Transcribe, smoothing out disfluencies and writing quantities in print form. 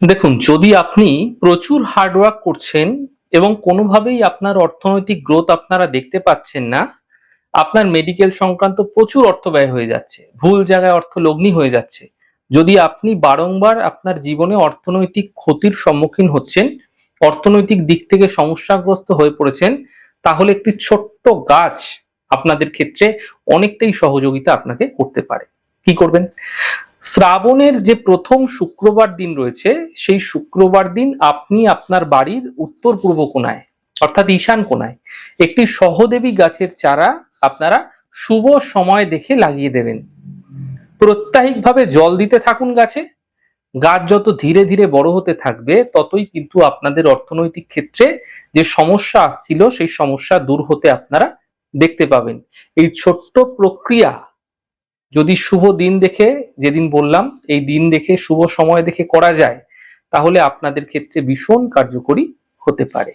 দেখুন, যদি আপনি প্রচুর হার্ডওয়ার্ক করছেন এবং কোনোভাবেই আপনার অর্থনৈতিক গ্রোথ আপনারা দেখতে পাচ্ছেন না, আপনার মেডিকেল সংক্রান্ত প্রচুর অর্থ ব্যয় হয়ে যাচ্ছে, ভুল জায়গায় অর্থ লগ্নি হয়ে যাচ্ছে, যদি আপনি বারংবার আপনার জীবনে অর্থনৈতিক ক্ষতির সম্মুখীন হচ্ছেন, অর্থনৈতিক দিক থেকে সমস্যাগ্রস্ত হয়ে পড়েছেন, তাহলে একটি ছোট্ট গাছ আপনাদের ক্ষেত্রে অনেকটাই সহযোগিতা আপনাকে করতে পারে। কি করবেন? শ্রাবণের যে প্রথম শুক্রবার দিন রয়েছে, সেই শুক্রবার দিন আপনি আপনার বাড়ির উত্তর পূর্ব কোণায় অর্থাৎ ঈশান কোণায় একটি সহদেবী গাছের চারা আপনারা শুভ সময় দেখে লাগিয়ে দেবেন। প্রত্যাহিকভাবে জল দিতে থাকুন গাছে। গাছ যত ধীরে ধীরে বড় হতে থাকবে, ততই কিন্তু আপনাদের অর্থনৈতিক ক্ষেত্রে যে সমস্যা আসছিল, সেই সমস্যা দূর হতে আপনারা দেখতে পাবেন। এই ছোট্ট প্রক্রিয়া যদি শুভ দিন দেখে, যেদিন বললাম এই দিন দেখে শুভ সময় দেখে করা যায়, তাহলে আপনাদের ক্ষেত্রে ভীষণ কার্যকরী হতে পারে।